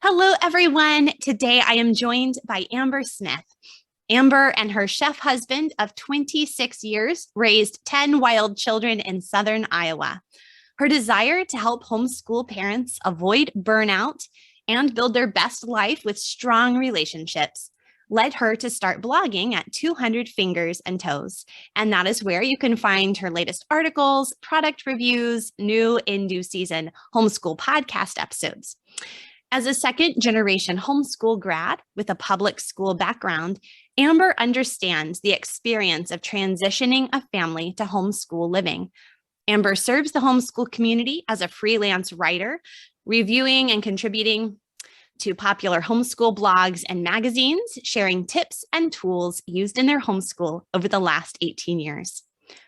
Hello, everyone. Today I am joined by Amber Smith. Amber and her chef husband of 26 years raised 10 wild children in southern Iowa. Her desire to help homeschool parents avoid burnout and build their best life with strong relationships led her to start blogging at 200 Fingers and Toes. And that is where you can find her latest articles, product reviews, new in due season homeschool podcast episodes. As a second-generation homeschool grad with a public school background, Amber understands the experience of transitioning a family to homeschool living. Amber serves the homeschool community as a freelance writer, reviewing and contributing to popular homeschool blogs and magazines, sharing tips and tools used in their homeschool over the last 18 years.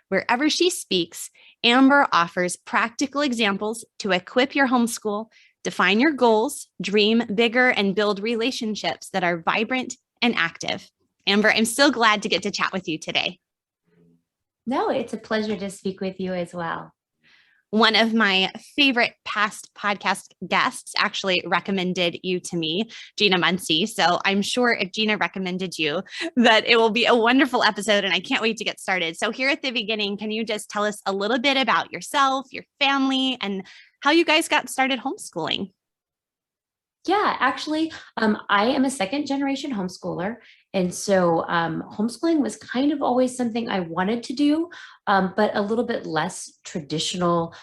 Wherever she speaks, Amber offers practical examples to equip your homeschool, define your goals, dream bigger, and build relationships that are vibrant and active. Amber, I'm so glad to get to chat with you today. No, it's a pleasure to speak with you as well. One of my favorite past podcast guests actually recommended you to me, Gina Muncie. So I'm sure if Gina recommended you, that it will be a wonderful episode, and I can't wait to get started. So here at the beginning, can you just tell us a little bit about yourself, your family, and how you guys got started homeschooling? Yeah, actually, I am a second generation homeschooler. And so homeschooling was kind of always something I wanted to do, but a little bit less traditional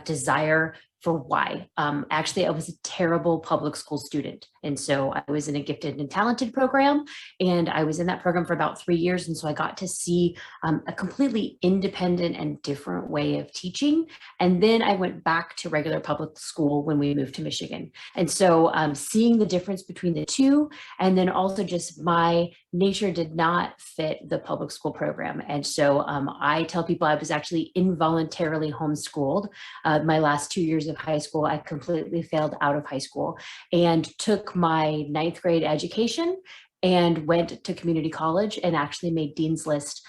desire for why. Actually, I was a terrible public school student. And so I was in a gifted and talented program, and I was in that program for about 3 years. And so I got to see a completely independent and different way of teaching. And then I went back to regular public school when we moved to Michigan. And so seeing the difference between the two, and then also just my nature did not fit the public school program. And so I tell people I was actually involuntarily homeschooled. My last 2 years of high school, I completely failed out of high school and took my 9th grade education and went to community college and actually made Dean's List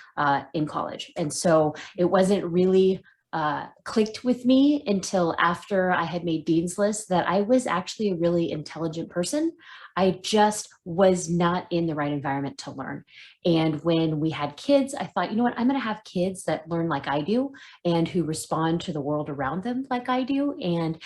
in college. And so it wasn't really clicked with me until after I had made Dean's List that I was actually a really intelligent person. I just was not in the right environment to learn. And when we had kids, I thought, you know what, I'm going to have kids that learn like I do and who respond to the world around them like I do, and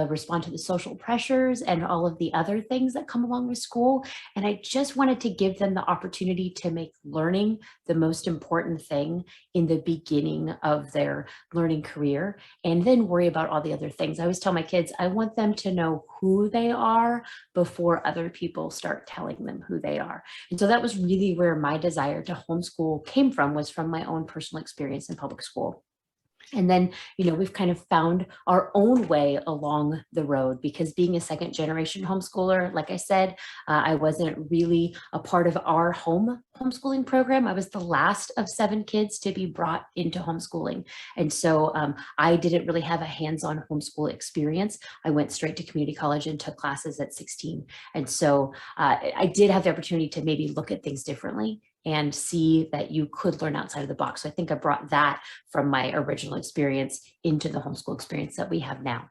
respond to the social pressures and all of the other things that come along with school. And I just wanted to give them the opportunity to make learning the most important thing in the beginning of their learning career, and then worry about all the other things. I always tell my kids, I want them to know who they are before other people start telling them who they are. And so that was really where my desire to homeschool came from, was from my own personal experience in public school. And then, we've kind of found our own way along the road, because being a second generation homeschooler, like I said, I wasn't really a part of our homeschooling program. I was the last of 7 kids to be brought into homeschooling. And so I didn't really have a hands-on homeschool experience. I went straight to community college and took classes at 16. And so I did have the opportunity to maybe look at things differently and see that you could learn outside of the box. So I think I brought that from my original experience into the homeschool experience that we have now.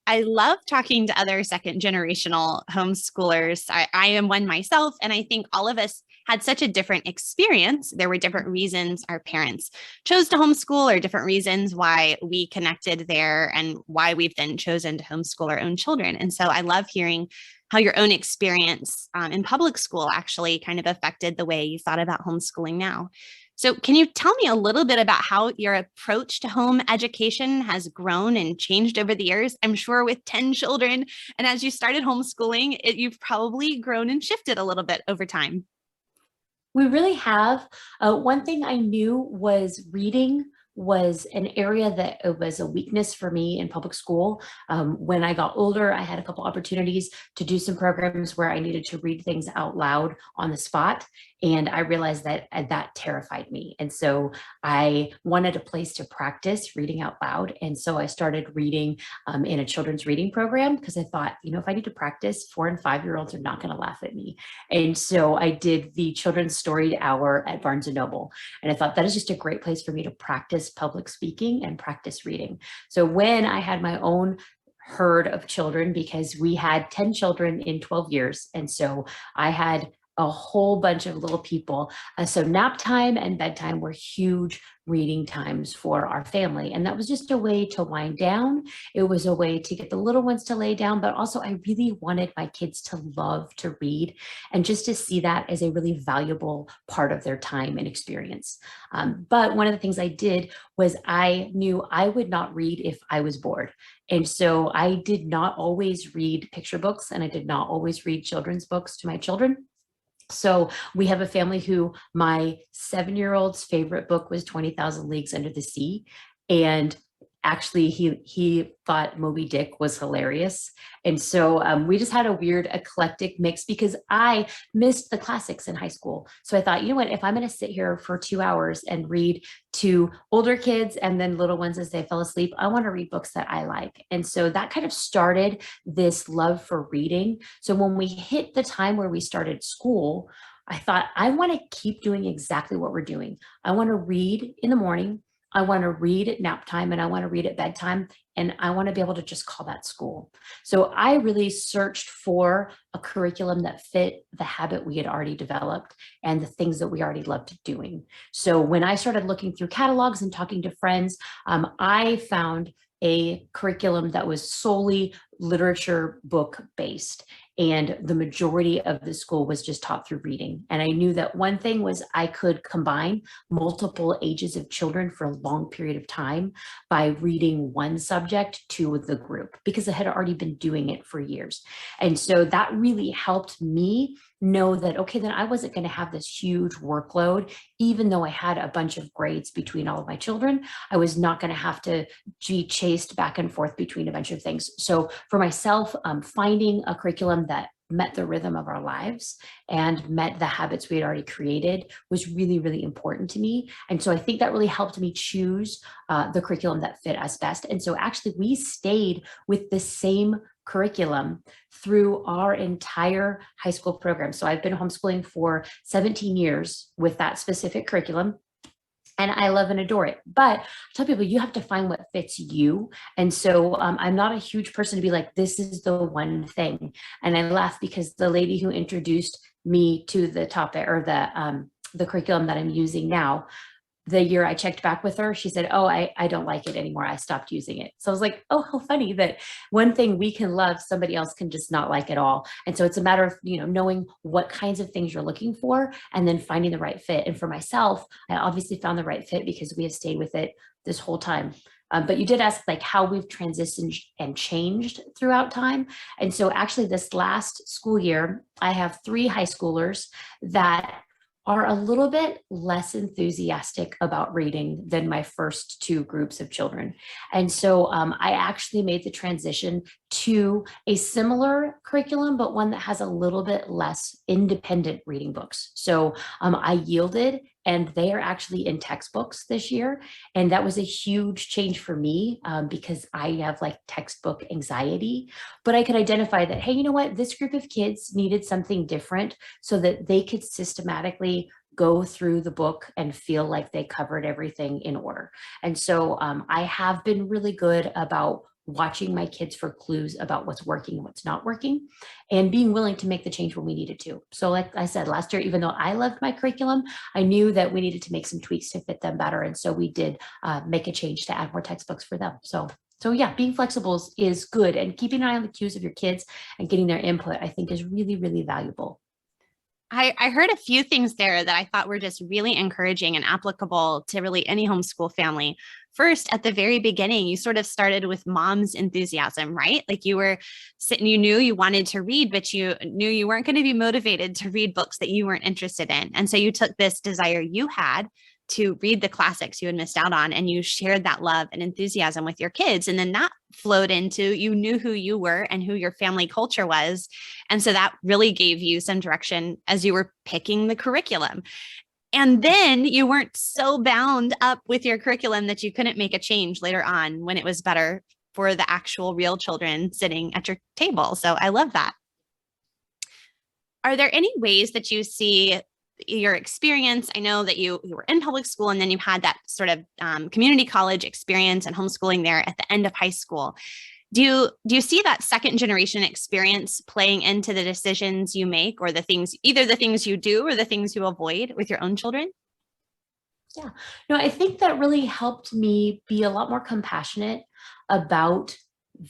I love talking to other second generational homeschoolers. I am one myself, and I think all of us had such a different experience. There were different reasons our parents chose to homeschool, or different reasons why we connected there, and why we've then chosen to homeschool our own children. And so I love hearing how your own experience in public school actually kind of affected the way you thought about homeschooling now. So can you tell me a little bit about how your approach to home education has grown and changed over the years? I'm sure with 10 children, and as you started homeschooling, you've probably grown and shifted a little bit over time. We really have. One thing I knew was reading was an area that it was a weakness for me in public school. When I got older, I had a couple opportunities to do some programs where I needed to read things out loud on the spot. And I realized that that terrified me. And so I wanted a place to practice reading out loud. And so I started reading in a children's reading program, because I thought, if I need to practice, 4 and 5-year-olds are not going to laugh at me. And so I did the children's storied hour at Barnes & Noble. And I thought that is just a great place for me to practice public speaking and practice reading. So when I had my own herd of children because we had 10 children in 12 years. And so I had a whole bunch of little people. So nap time and bedtime were huge reading times for our family. And that was just a way to wind down. It was a way to get the little ones to lay down, but also I really wanted my kids to love to read and just to see that as a really valuable part of their time and experience. But one of the things I did was I knew I would not read if I was bored. And so I did not always read picture books and I did not always read children's books to my children. So we have a family who my 7-year-old's favorite book was 20,000 Leagues Under the Sea. And actually he thought Moby Dick was hilarious. And so we just had a weird eclectic mix because I missed the classics in high school. So I thought, you know what, if I'm going to sit here for 2 hours and read to older kids and then little ones as they fell asleep, I want to read books that I like. And so that kind of started this love for reading. So when we hit the time where we started school, I thought, I want to keep doing exactly what we're doing. I want to read in the morning. I want to read at nap time and I want to read at bedtime. And I want to be able to just call that school. So I really searched for a curriculum that fit the habit we had already developed and the things that we already loved doing. So when I started looking through catalogs and talking to friends, I found a curriculum that was solely literature book based. And the majority of the school was just taught through reading. And I knew that one thing was I could combine multiple ages of children for a long period of time by reading one subject to the group because I had already been doing it for years. And so that really helped me know that, okay, then I wasn't going to have this huge workload, even though I had a bunch of grades between all of my children. I was not going to have to be chased back and forth between a bunch of things. So for myself, finding a curriculum that met the rhythm of our lives and met the habits we had already created was really, really important to me. And so I think that really helped me choose the curriculum that fit us best. And so actually we stayed with the same curriculum through our entire high school program. So I've been homeschooling for 17 years with that specific curriculum. And I love and adore it. But I tell people, you have to find what fits you. And so I'm not a huge person to be like, this is the one thing. And I laugh because the lady who introduced me to the topic or the curriculum that I'm using now, the year I checked back with her, she said, oh, I don't like it anymore. I stopped using it. So I was like, oh, how funny that one thing we can love, somebody else can just not like it all. And so it's a matter of, knowing what kinds of things you're looking for and then finding the right fit. And for myself, I obviously found the right fit because we have stayed with it this whole time. But you did ask like how we've transitioned and changed throughout time. And so actually this last school year, I have 3 high schoolers that are a little bit less enthusiastic about reading than my first 2 groups of children. And so I actually made the transition to a similar curriculum, but one that has a little bit less independent reading books. So I yielded and they are actually in textbooks this year. And that was a huge change for me because I have like textbook anxiety, but I could identify that, hey, you know what, this group of kids needed something different so that they could systematically go through the book and feel like they covered everything in order. And so I have been really good about watching my kids for clues about what's working and what's not working and being willing to make the change when we needed to. So like I said, last year, even though I loved my curriculum, I knew that we needed to make some tweaks to fit them better. And so we did make a change to add more textbooks for them. So yeah, being flexible is good, and keeping an eye on the cues of your kids and getting their input, I think, is really, really valuable. I heard a few things there that I thought were just really encouraging and applicable to really any homeschool family. First, at the very beginning, you sort of started with mom's enthusiasm, right? Like you were sitting, you knew you wanted to read, but you knew you weren't going to be motivated to read books that you weren't interested in. And so you took this desire you had to read the classics you had missed out on, and you shared that love and enthusiasm with your kids. And then that flowed into, you knew who you were and who your family culture was. And so that really gave you some direction as you were picking the curriculum. And then you weren't so bound up with your curriculum that you couldn't make a change later on when it was better for the actual real children sitting at your table. So I love that. Are there any ways that you see your experience? I know that you were in public school and then you had that sort of community college experience and homeschooling there at the end of high school. Do you see that second generation experience playing into the decisions you make, or the things, either the things you do or the things you avoid with your own children? Yeah, no, I think that really helped me be a lot more compassionate about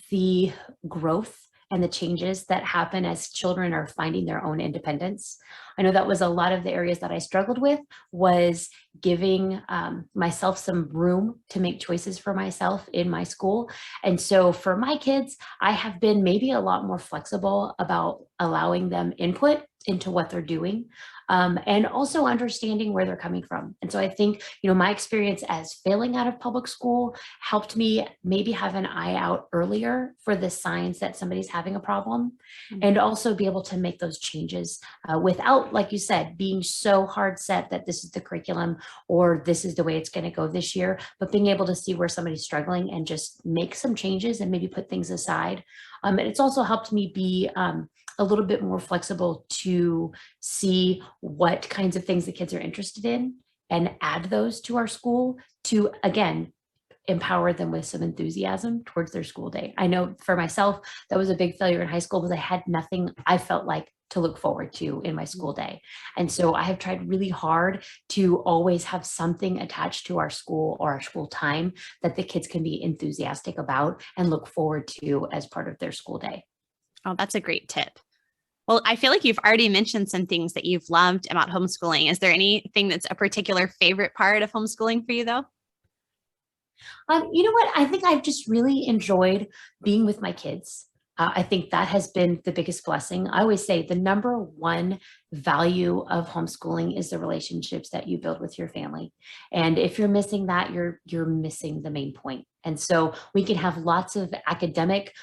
the growth and the changes that happen as children are finding their own independence. I know that was a lot of the areas that I struggled with, was giving myself some room to make choices for myself in my school. And so for my kids, I have been maybe a lot more flexible about allowing them input into what they're doing, and also understanding where they're coming from. And so I think, my experience as failing out of public school helped me maybe have an eye out earlier for the signs that somebody's having a problem, and also be able to make those changes without, like you said, being so hard set that this is the curriculum or this is the way it's going to go this year, but being able to see where somebody's struggling and just make some changes and maybe put things aside. And it's also helped me be a little bit more flexible to see what kinds of things the kids are interested in and add those to our school to, again, empower them with some enthusiasm towards their school day. I know for myself, that was a big failure in high school because I had nothing I felt like to look forward to in my school day. And so I have tried really hard to always have something attached to our school or our school time that the kids can be enthusiastic about and look forward to as part of their school day. Oh, that's a great tip. Well, I feel like you've already mentioned some things that you've loved about homeschooling. Is there anything that's a particular favorite part of homeschooling for you, though? You know what? I think I've just really enjoyed being with my kids. I think that has been the biggest blessing. I always say the number one value of homeschooling is the relationships that you build with your family. And if you're missing that, you're missing the main point. And so we can have lots of academic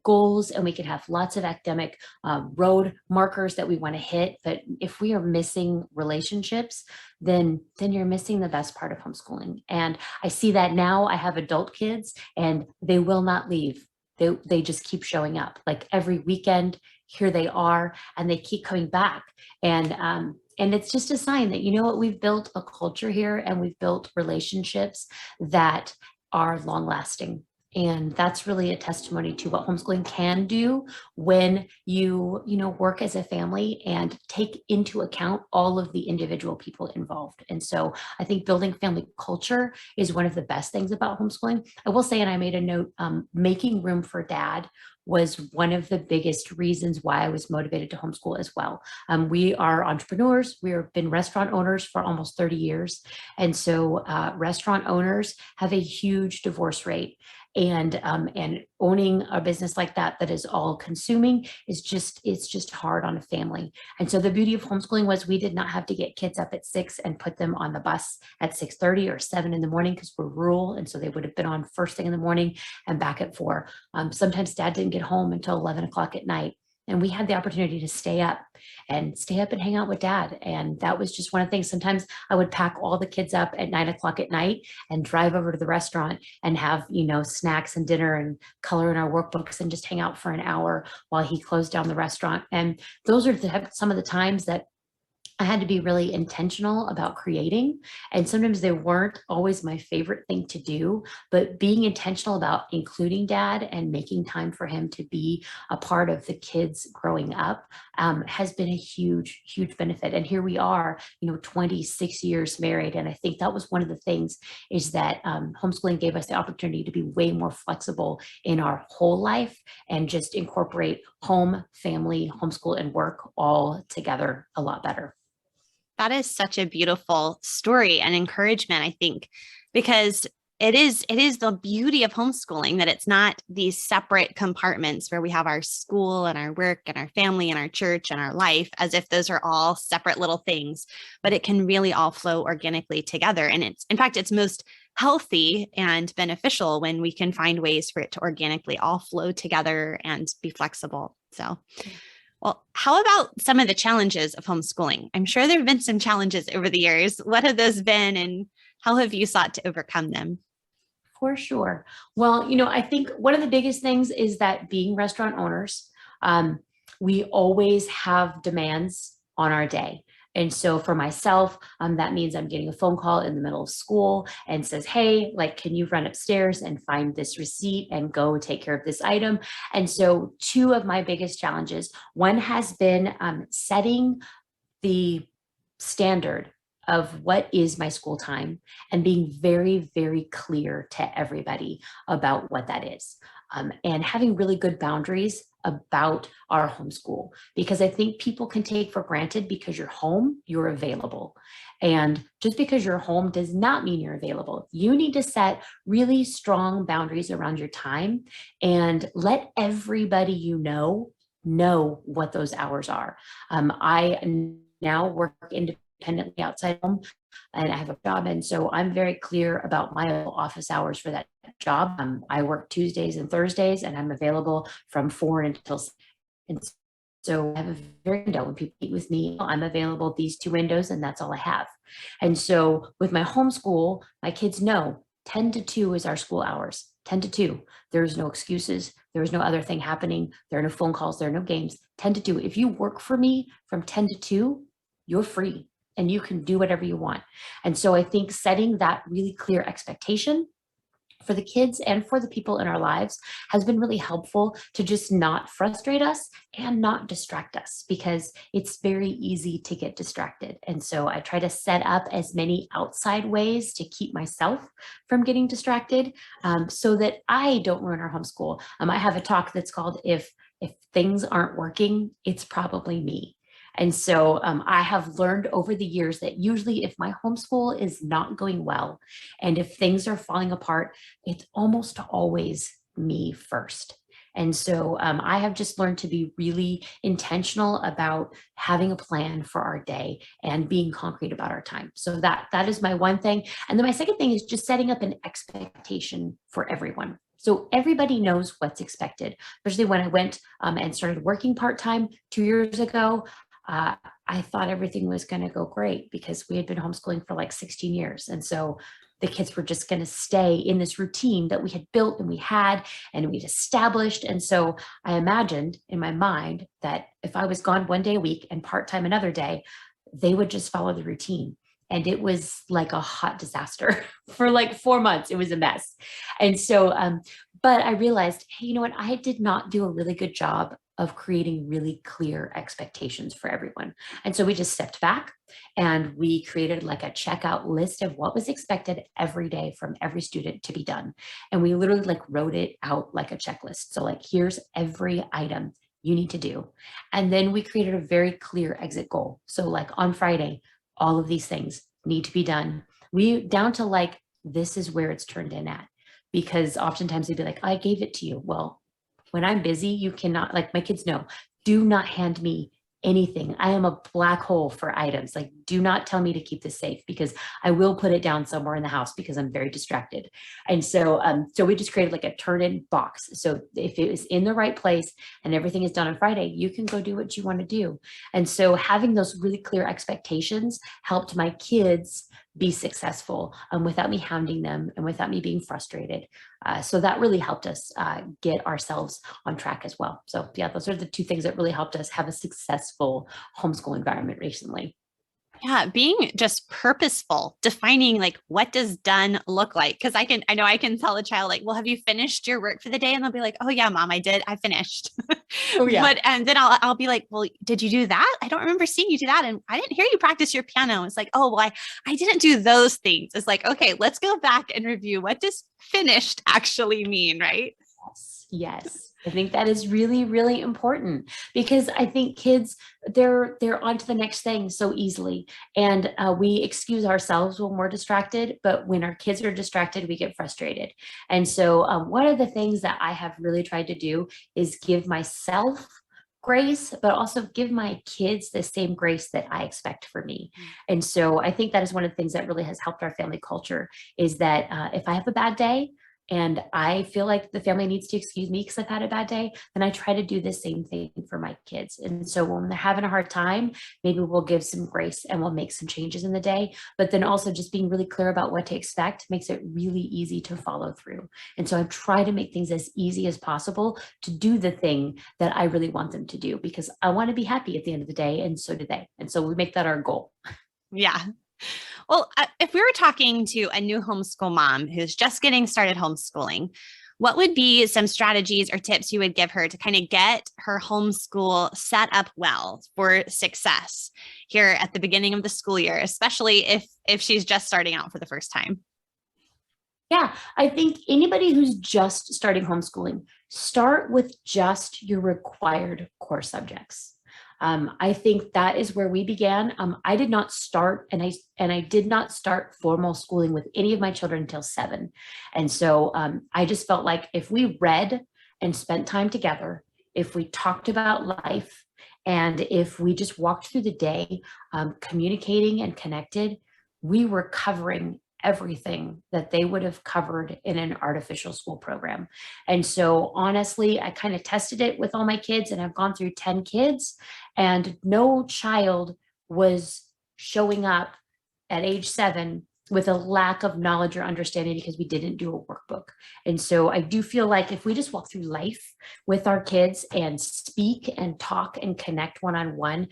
goals, and we can have lots of academic road markers that we want to hit. But if we are missing relationships, then you're missing the best part of homeschooling. And I see that now. I have adult kids, and they will not leave. They just keep showing up, like every weekend. Here they are, and they keep coming back. And it's just a sign that, what, we've built a culture here, and we've built relationships that are long lasting. And that's really a testimony to what homeschooling can do when you work as a family and take into account all of the individual people involved. And so I think building family culture is one of the best things about homeschooling. I will say, and I made a note, making room for dad was one of the biggest reasons why I was motivated to homeschool as well. We are entrepreneurs. We've been restaurant owners for almost 30 years. And so restaurant owners have a huge divorce rate. And owning a business like that is all consuming it's just hard on a family. And so the beauty of homeschooling was we did not have to get kids up at 6 and put them on the bus at 6:30 or 7 in the morning, because we're rural. And so they would have been on first thing in the morning and back at 4. Sometimes dad didn't get home until 11 o'clock at night. And we had the opportunity to stay up and hang out with dad. And that was just one of the things. Sometimes I would pack all the kids up at 9 o'clock at night and drive over to the restaurant and have, snacks and dinner and color in our workbooks and just hang out for an hour while he closed down the restaurant. And those are some of the times that I had to be really intentional about creating. And sometimes they weren't always my favorite thing to do, but being intentional about including dad and making time for him to be a part of the kids growing up has been a huge, huge benefit. And here we are, 26 years married. And I think that was one of the things, is that homeschooling gave us the opportunity to be way more flexible in our whole life and just incorporate home, family, homeschool, and work all together a lot better. That is such a beautiful story and encouragement, I think, because it is the beauty of homeschooling that it's not these separate compartments where we have our school and our work and our family and our church and our life, as if those are all separate little things, but it can really all flow organically together. And in fact, it's most healthy and beneficial when we can find ways for it to organically all flow together and be flexible. So well, how about some of the challenges of homeschooling? I'm sure there have been some challenges over the years. What have those been, and how have you sought to overcome them? For sure. Well, I think one of the biggest things is that being restaurant owners, we always have demands on our day. And so for myself, that means I'm getting a phone call in the middle of school and says, hey, like, can you run upstairs and find this receipt and go take care of this item? And so two of my biggest challenges, one has been setting the standard of what is my school time and being very, very clear to everybody about what that is. And having really good boundaries about our homeschool, because I think people can take for granted because you're home, you're available. And just because you're home does not mean you're available. You need to set really strong boundaries around your time and let everybody you know what those hours are. I now work independently outside home and I have a job. And so I'm very clear about my office hours for that job. I work Tuesdays and Thursdays and I'm available from 4 until 6. And so I have a very window when people meet with me, I'm available these 2 windows and that's all I have. And so with my homeschool, my kids know 10 to 2 is our school hours, 10 to 2. There's no excuses. There's no other thing happening. There are no phone calls. There are no games. 10 to 2. If you work for me from 10 to 2, you're free and you can do whatever you want. And so I think setting that really clear expectation for the kids and for the people in our lives has been really helpful to just not frustrate us and not distract us, because it's very easy to get distracted. And so I try to set up as many outside ways to keep myself from getting distracted, so that I don't ruin our homeschool. I have a talk that's called if things aren't working, it's probably me. And so I have learned over the years that usually if my homeschool is not going well and if things are falling apart, it's almost always me first. And so I have just learned to be really intentional about having a plan for our day and being concrete about our time. So that is my one thing. And then my second thing is just setting up an expectation for everyone. So everybody knows what's expected, especially when I went and started working part-time 2 years ago. I thought everything was going to go great because we had been homeschooling for like 16 years. And so the kids were just going to stay in this routine that we had built and we'd established. And so I imagined in my mind that if I was gone 1 day a week and part-time another day, they would just follow the routine. And it was like a hot disaster for like 4 months. It was a mess. And so, but I realized, hey, you know what? I did not do a really good job of creating really clear expectations for everyone. And so we just stepped back and we created like a checkout list of what was expected every day from every student to be done. And we literally like wrote it out like a checklist. So like, here's every item you need to do. And then we created a very clear exit goal. So like on Friday, all of these things need to be done. We down to like, this is where it's turned in at, because oftentimes they'd be like, I gave it to you. Well, when I'm busy, you cannot, like my kids know, do not hand me anything. I am a black hole for items. Like, do not tell me to keep this safe because I will put it down somewhere in the house because I'm very distracted. And so, so we just created like a turn-in box. So if it was in the right place and everything is done on Friday, you can go do what you want to do. And so having those really clear expectations helped my kids be successful without me hounding them and without me being frustrated. So that really helped us get ourselves on track as well. So yeah, those are the two things that really helped us have a successful homeschool environment recently. Yeah, being just purposeful, defining like what does done look like? Because I know I can tell a child like, well, have you finished your work for the day? And they'll be like, oh yeah, mom, I did. I finished. Oh yeah. But and then I'll be like, well, did you do that? I don't remember seeing you do that. And I didn't hear you practice your piano. It's like, oh, well, I didn't do those things. It's like, okay, let's go back and review. What does finished actually mean, right? Yes. I think that is really, really important because I think kids, they're on to the next thing so easily. And we excuse ourselves when we're distracted, but when our kids are distracted, we get frustrated. And so one of the things that I have really tried to do is give myself grace, but also give my kids the same grace that I expect for me. And so I think that is one of the things that really has helped our family culture is that if I have a bad day, and I feel like the family needs to excuse me because I've had a bad day, then I try to do the same thing for my kids. And so when they're having a hard time, maybe we'll give some grace and we'll make some changes in the day. But then also just being really clear about what to expect makes it really easy to follow through. And so I try to make things as easy as possible to do the thing that I really want them to do, because I want to be happy at the end of the day, and so do they. And so we make that our goal. Yeah. Well, if we were talking to a new homeschool mom who's just getting started homeschooling, what would be some strategies or tips you would give her to kind of get her homeschool set up well for success here at the beginning of the school year, especially if she's just starting out for the first time? Yeah, I think anybody who's just starting homeschooling, start with just your required core subjects. I think that is where we began. I did not start, and I did not start formal schooling with any of my children until 7, and so I just felt like if we read and spent time together, if we talked about life, and if we just walked through the day, communicating and connected, we were covering everything that they would have covered in an artificial school program. And so honestly, I kind of tested it with all my kids, and I've gone through 10 kids, and no child was showing up at age 7 with a lack of knowledge or understanding because we didn't do a workbook. And so I do feel like if we just walk through life with our kids and speak and talk and connect one-on-one,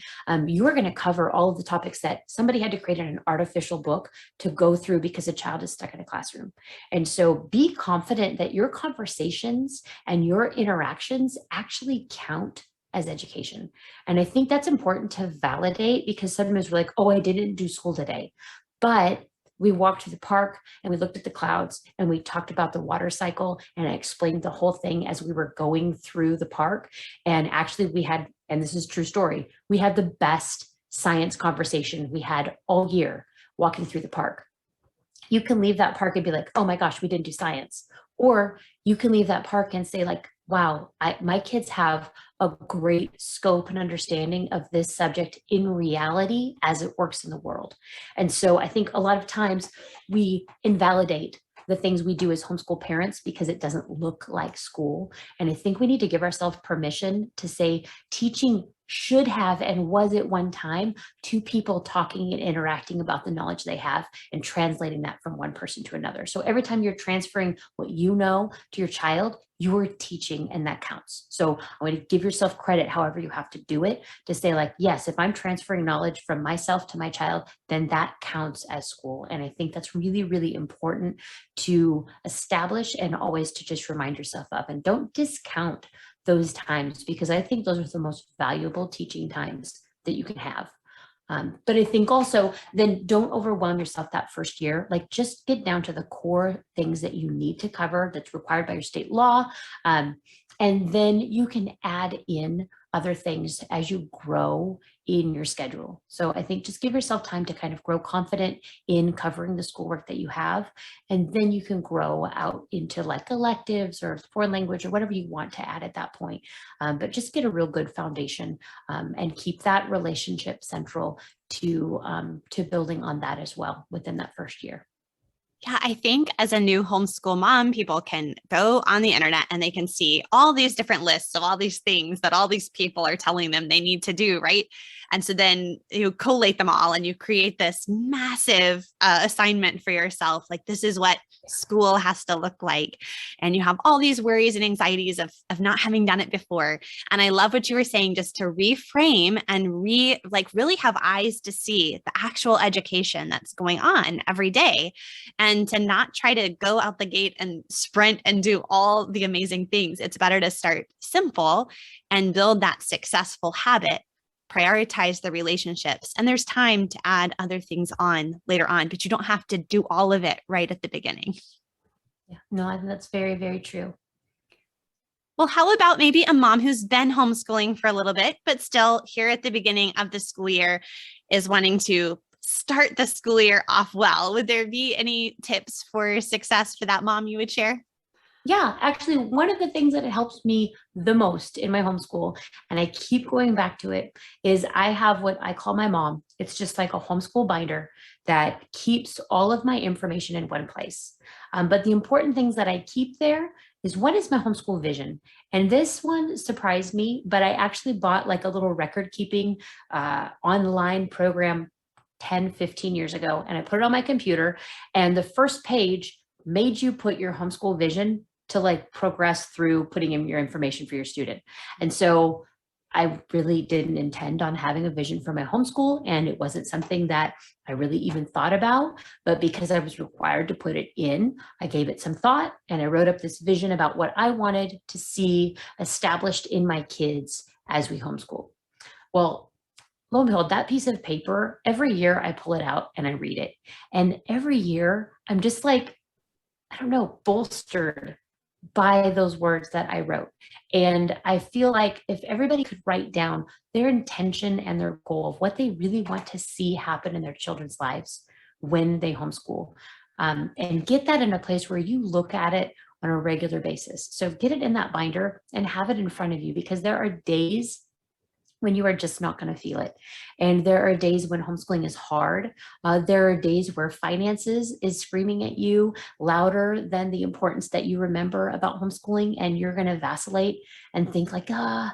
you are going to cover all of the topics that somebody had to create in an artificial book to go through because a child is stuck in a classroom. And so be confident that your conversations and your interactions actually count as education. And I think that's important to validate, because sometimes we're like, oh, I didn't do school today. But we walked to the park and we looked at the clouds and we talked about the water cycle, and I explained the whole thing as we were going through the park. And actually we had, and this is a true story, we had the best science conversation we had all year walking through the park. You can leave that park and be like, oh my gosh, we didn't do science. Or you can leave that park and say like, wow, my kids have a great scope and understanding of this subject in reality as it works in the world. And so I think a lot of times we invalidate the things we do as homeschool parents because it doesn't look like school. And I think we need to give ourselves permission to say teaching should have and was at one time two people talking and interacting about the knowledge they have and translating that from one person to another. So every time you're transferring what you know to your child, you're teaching, and that counts. So I want to give yourself credit however you have to do it, to say like, yes, if I'm transferring knowledge from myself to my child, then that counts as school. And I think that's really, really important to establish and always to just remind yourself of, and don't discount those times, because I think those are the most valuable teaching times that you can have. But I think also then don't overwhelm yourself that first year. Like just get down to the core things that you need to cover that's required by your state law. And then you can add in other things as you grow in your schedule. So I think just give yourself time to kind of grow confident in covering the schoolwork that you have. And then you can grow out into like electives or foreign language or whatever you want to add at that point. But just get a real good foundation, and keep that relationship central to building on that as well within that first year. Yeah, I think as a new homeschool mom, people can go on the internet and they can see all these different lists of all these things that all these people are telling them they need to do, right? And so then you collate them all and you create this massive assignment for yourself. Like, this is what school has to look like. And you have all these worries and anxieties of not having done it before. And I love what you were saying, just to reframe and really have eyes to see the actual education that's going on every day, and to not try to go out the gate and sprint and do all the amazing things. It's better to start simple and build that successful habit, prioritize the relationships, and there's time to add other things on later on, but you don't have to do all of it right at the beginning. Yeah, no, I think that's very, very true. Well, how about maybe a mom who's been homeschooling for a little bit, but still here at the beginning of the school year is wanting to start the school year off well? Would there be any tips for success for that mom you would share? Yeah, actually, one of the things that helps me the most in my homeschool, and I keep going back to it, is I have what I call my mom. It's just like a homeschool binder that keeps all of my information in one place. But the important things that I keep there is, what is my homeschool vision? And this one surprised me, but I actually bought like a little record keeping online program 10, 15 years ago, and I put it on my computer. And the first page made you put your homeschool vision to like progress through putting in your information for your student. And so I really didn't intend on having a vision for my homeschool, and it wasn't something that I really even thought about. But because I was required to put it in, I gave it some thought, and I wrote up this vision about what I wanted to see established in my kids as we homeschool. Well, lo and behold, that piece of paper, every year I pull it out and I read it. And every year I'm just like, I don't know, bolstered by those words that I wrote. And I feel like if everybody could write down their intention and their goal of what they really want to see happen in their children's lives when they homeschool, and get that in a place where you look at it on a regular basis. So get it in that binder and have it in front of you, because there are days when you are just not going to feel it. And there are days when homeschooling is hard. There are days where finances is screaming at you louder than the importance that you remember about homeschooling. And you're going to vacillate and think like, I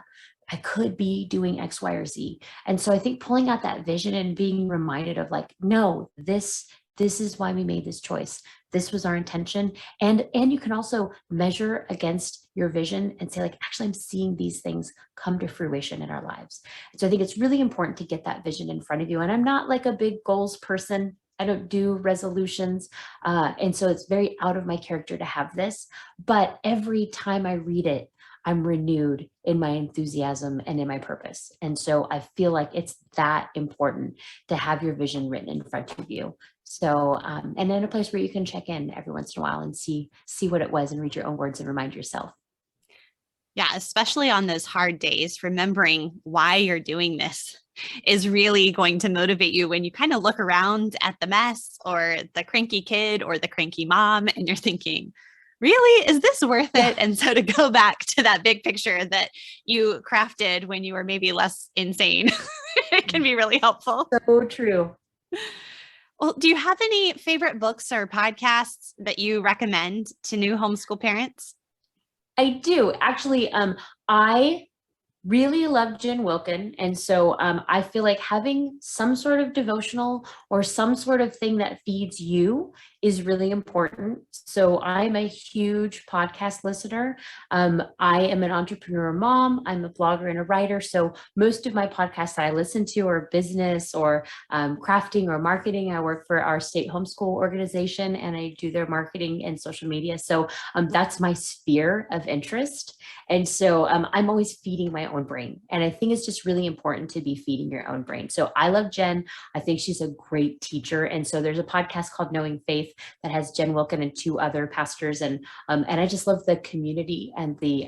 could be doing X, Y, or Z. And so I think pulling out that vision and being reminded of like, no, this is why we made this choice. This was our intention. And you can also measure against your vision and say like, actually, I'm seeing these things come to fruition in our lives. So I think it's really important to get that vision in front of you. And I'm not like a big goals person. I don't do resolutions. And so it's very out of my character to have this. But every time I read it, I'm renewed in my enthusiasm and in my purpose. And so I feel like it's that important to have your vision written in front of you. So, and then a place where you can check in every once in a while and see what it was and read your own words and remind yourself. Yeah, especially on those hard days, remembering why you're doing this is really going to motivate you when you kind of look around at the mess or the cranky kid or the cranky mom and you're thinking, really, is this worth Yeah. it? And so to go back to that big picture that you crafted when you were maybe less insane, it can be really helpful. So true. Well, do you have any favorite books or podcasts that you recommend to new homeschool parents? I do actually. I really love Jen Wilkin. And so I feel like having some sort of devotional or some sort of thing that feeds you is really important. So I'm a huge podcast listener. I am an entrepreneur mom. I'm a blogger and a writer. So most of my podcasts that I listen to are business or crafting or marketing. I work for our state homeschool organization and I do their marketing and social media. So that's my sphere of interest. And so I'm always feeding my own brain. And I think it's just really important to be feeding your own brain. So I love Jen. I think she's a great teacher. And so there's a podcast called Knowing Faith that has Jen Wilkin and two other pastors. And I just love the community and the,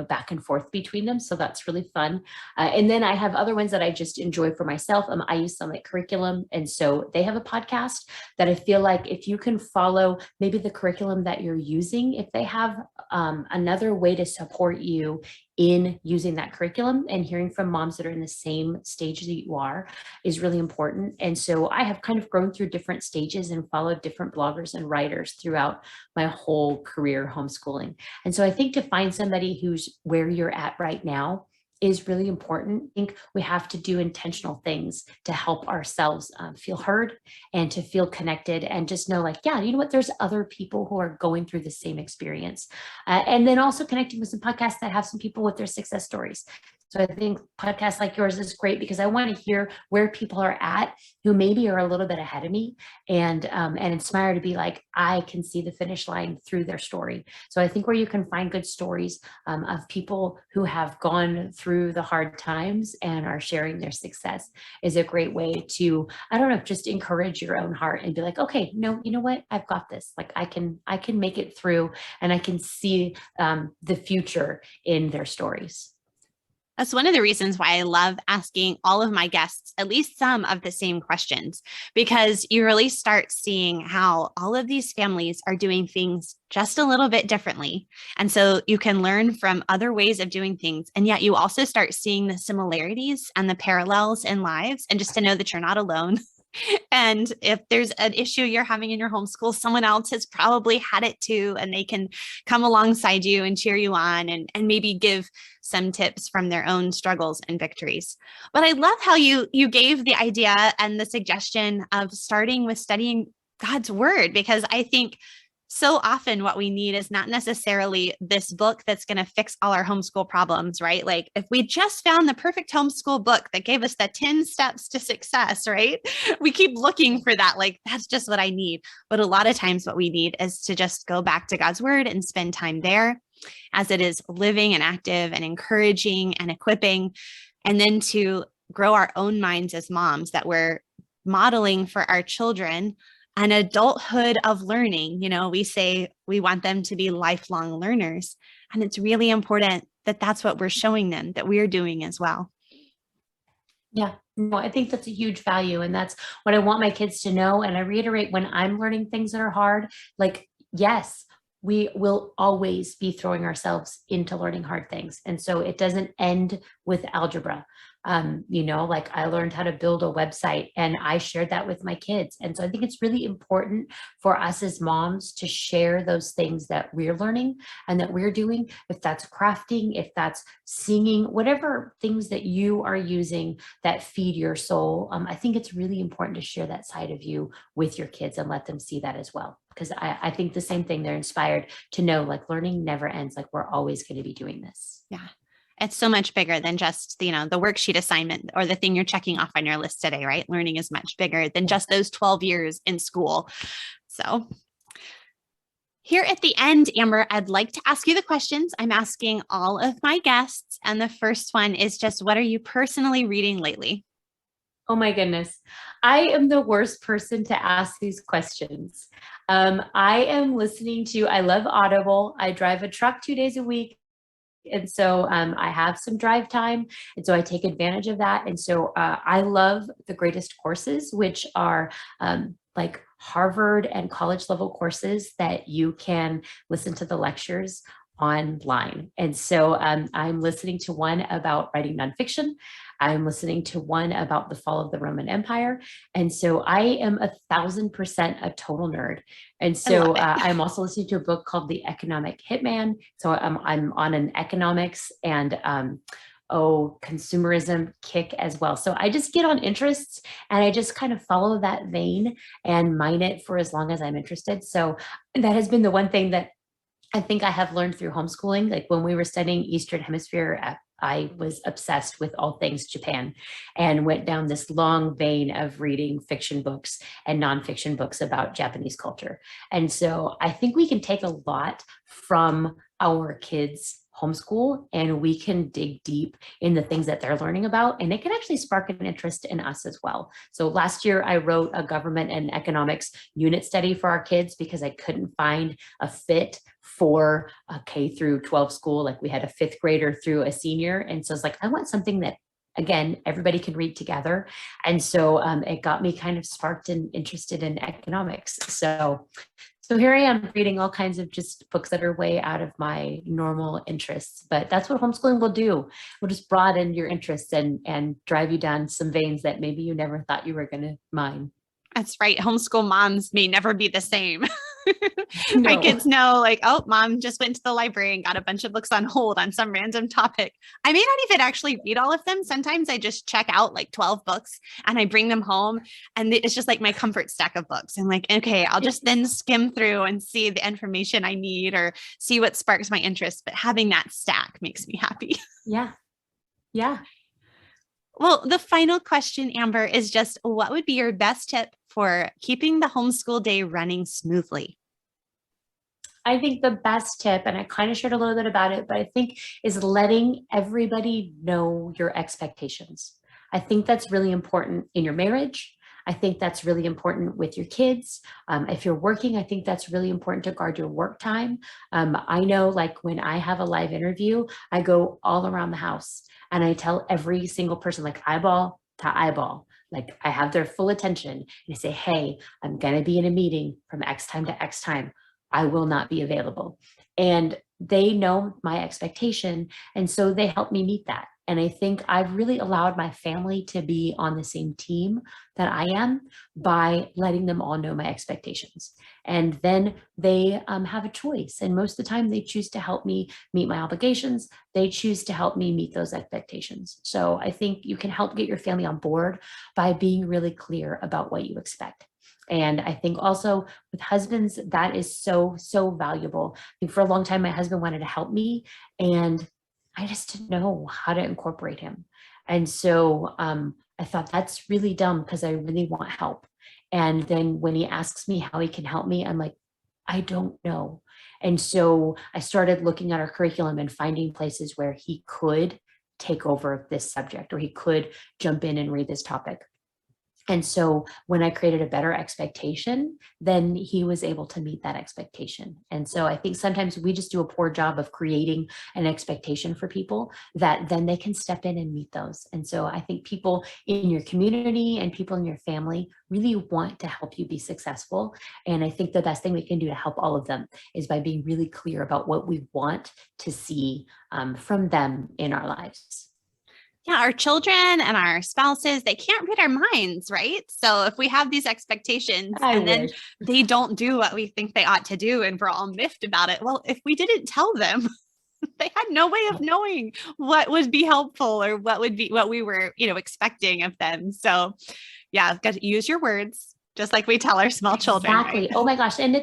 back and forth between them. So that's really fun. And then I have other ones that I just enjoy for myself. I use Summit Curriculum. And so they have a podcast that I feel like if you can follow maybe the curriculum that you're using, if they have another way to support you in using that curriculum, and hearing from moms that are in the same stage that you are is really important. And so I have kind of grown through different stages and followed different bloggers and writers throughout my whole career homeschooling. And so I think to find somebody who's where you're at right now is really important. I think we have to do intentional things to help ourselves feel heard and to feel connected and just know like, yeah, you know what, there's other people who are going through the same experience. And then also connecting with some podcasts that have some people with their success stories. So I think podcasts like yours is great because I want to hear where people are at who maybe are a little bit ahead of me and inspire to be like, I can see the finish line through their story. So I think where you can find good stories of people who have gone through the hard times and are sharing their success is a great way to, I don't know, just encourage your own heart and be like, okay, no, you know what? I've got this. Like I can make it through and I can see the future in their stories. That's one of the reasons why I love asking all of my guests at least some of the same questions, because you really start seeing how all of these families are doing things just a little bit differently. And so you can learn from other ways of doing things. And yet you also start seeing the similarities and the parallels in lives, and just to know that you're not alone. And if there's an issue you're having in your homeschool, someone else has probably had it too, and they can come alongside you and cheer you on, and maybe give some tips from their own struggles and victories. But I love how you gave the idea and the suggestion of starting with studying God's word, because I think so often what we need is not necessarily this book that's going to fix all our homeschool problems, right? Like if we just found the perfect homeschool book that gave us the 10 steps to success, right? We keep looking for that. Like, that's just what I need. But a lot of times what we need is to just go back to God's word and spend time there, as it is living and active and encouraging and equipping, and then to grow our own minds as moms, that we're modeling for our children an adulthood of learning. We say we want them to be lifelong learners, and it's really important that that's what we're showing them that we're doing as well. Yeah, no, I think that's a huge value. And that's what I want my kids to know. And I reiterate, when I'm learning things that are hard, like, yes, we will always be throwing ourselves into learning hard things. And so it doesn't end with algebra. Like I learned how to build a website and I shared that with my kids. And so I think it's really important for us as moms to share those things that we're learning and that we're doing, if that's crafting, if that's singing, whatever things that you are using that feed your soul. I think it's really important to share that side of you with your kids and let them see that as well. Because I think the same thing, they're inspired to know, like, learning never ends. Like, we're always going to be doing this. Yeah. It's so much bigger than just, the worksheet assignment or the thing you're checking off on your list today, right? Learning is much bigger than just those 12 years in school. So here at the end, Amber, I'd like to ask you the questions I'm asking all of my guests. And the first one is just, what are you personally reading lately? Oh my goodness. I am the worst person to ask these questions. I am listening to, I love Audible. I drive a truck 2 days a week. And so I have some drive time. And so I take advantage of that. And so I love the greatest courses, which are like Harvard and college level courses that you can listen to the lectures online. And so I'm listening to one about writing nonfiction. I'm listening to one about the fall of the Roman Empire. And so I am 1,000% a total nerd. And so I'm also listening to a book called The Economic Hitman. So I'm on an economics and consumerism kick as well. So I just get on interests and I just kind of follow that vein and mine it for as long as I'm interested. So that has been the one thing that I think I have learned through homeschooling. Like when we were studying Eastern Hemisphere, I was obsessed with all things Japan and went down this long vein of reading fiction books and nonfiction books about Japanese culture. And so I think we can take a lot from our kids' homeschool and we can dig deep in the things that they're learning about, and it can actually spark an interest in us as well. So last year I wrote a government and economics unit study for our kids because I couldn't find a fit for a K through 12 school. Like we had a fifth grader through a senior. And so it's like, I want something that, again, everybody can read together. And so it got me kind of sparked and interested in economics. So here I am reading all kinds of just books that are way out of my normal interests, but that's what homeschooling will do. We'll just broaden your interests and drive you down some veins that maybe you never thought you were going to mine. That's right. Homeschool moms may never be the same. No. My kids know, like, oh, mom just went to the library and got a bunch of books on hold on some random topic. I may not even actually read all of them. Sometimes I just check out like 12 books and I bring them home, and it's just like my comfort stack of books. I'm like, okay, I'll just then skim through and see the information I need or see what sparks my interest. But having that stack makes me happy. Yeah. Yeah. Well, the final question, Amber, is just, what would be your best tip for keeping the homeschool day running smoothly? I think the best tip, and I kind of shared a little bit about it, but I think is letting everybody know your expectations. I think that's really important in your marriage. I think that's really important with your kids. If you're working, I think that's really important to guard your work time. I know, like, when I have a live interview, I go all around the house and I tell every single person, like, eyeball to eyeball, like, I have their full attention, and I say, hey, I'm going to be in a meeting from X time to X time. I will not be available. And they know my expectation. And so they help me meet that. And I think I've really allowed my family to be on the same team that I am by letting them all know my expectations. And then they have a choice. And most of the time, they choose to help me meet my obligations. They choose to help me meet those expectations. So I think you can help get your family on board by being really clear about what you expect. And I think also with husbands, that is so, so valuable. I think for a long time, my husband wanted to help me, and I just didn't know how to incorporate him. And so I thought, that's really dumb because I really want help. And then when he asks me how he can help me, I'm like, I don't know. And so I started looking at our curriculum and finding places where he could take over this subject, or he could jump in and read this topic. And so when I created a better expectation, then he was able to meet that expectation. And so I think sometimes we just do a poor job of creating an expectation for people that then they can step in and meet those. And so I think people in your community and people in your family really want to help you be successful. And I think the best thing we can do to help all of them is by being really clear about what we want to see from them in our lives. Yeah, our children and our spouses, they can't read our minds, right? So if we have these expectations and then they don't do what we think they ought to do and we're all miffed about it, well, if we didn't tell them, they had no way of knowing what would be helpful or what we were, expecting of them. So yeah, got to use your words, just like we tell our small children. Exactly. Right? Oh my gosh. And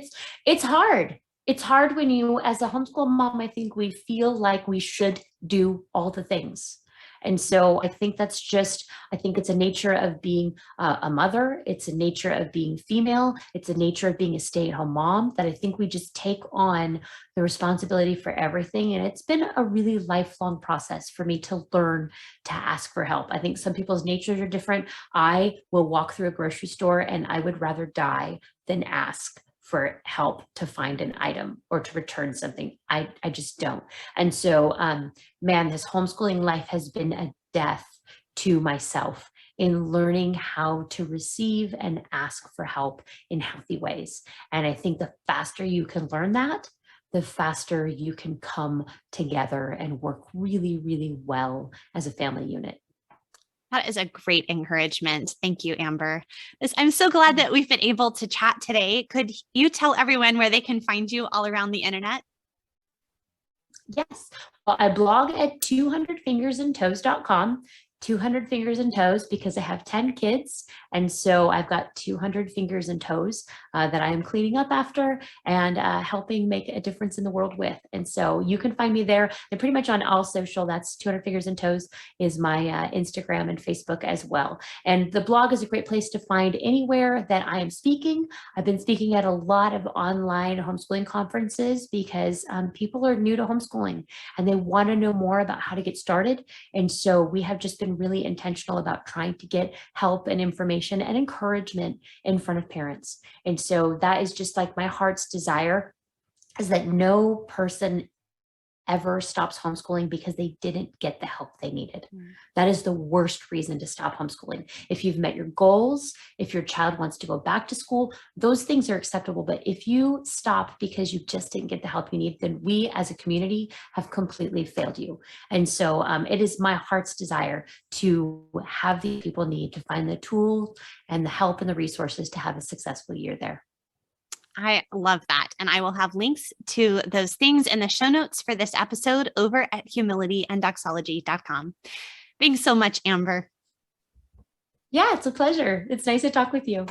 it's hard. It's hard when you, as a homeschool mom, I think we feel like we should do all the things. And so I think I think it's a nature of being a mother. It's a nature of being female. It's a nature of being a stay-at-home mom, that I think we just take on the responsibility for everything. And it's been a really lifelong process for me to learn to ask for help. I think some people's natures are different. I will walk through a grocery store and I would rather die than ask for help to find an item or to return something. I just don't. And so, man, this homeschooling life has been a death to myself in learning how to receive and ask for help in healthy ways. And I think the faster you can learn that, the faster you can come together and work really, really well as a family unit. That is a great encouragement. Thank you, Amber. I'm so glad that we've been able to chat today. Could you tell everyone where they can find you all around the internet? Yes. Well, I blog at 200fingersandtoes.com. 200 fingers and toes because I have 10 kids. And so I've got 200 fingers and toes that I am cleaning up after and helping make a difference in the world with. And so you can find me there and pretty much on all social. That's 200 fingers and toes is my Instagram and Facebook as well. And the blog is a great place to find anywhere that I am speaking. I've been speaking at a lot of online homeschooling conferences because people are new to homeschooling and they want to know more about how to get started. And so we have just been really intentional about trying to get help and information and encouragement in front of parents. And so that is just like my heart's desire, is that no person ever stops homeschooling because they didn't get the help they needed. That is the worst reason to stop homeschooling. If you've met your goals, if your child wants to go back to school, those things are acceptable. But if you stop because you just didn't get the help you need, then we as a community have completely failed you. And so it is my heart's desire to have the people need to find the tools and the help and the resources to have a successful year there. I love that. And I will have links to those things in the show notes for this episode over at humilityanddoxology.com. Thanks so much, Amber. Yeah, it's a pleasure. It's nice to talk with you.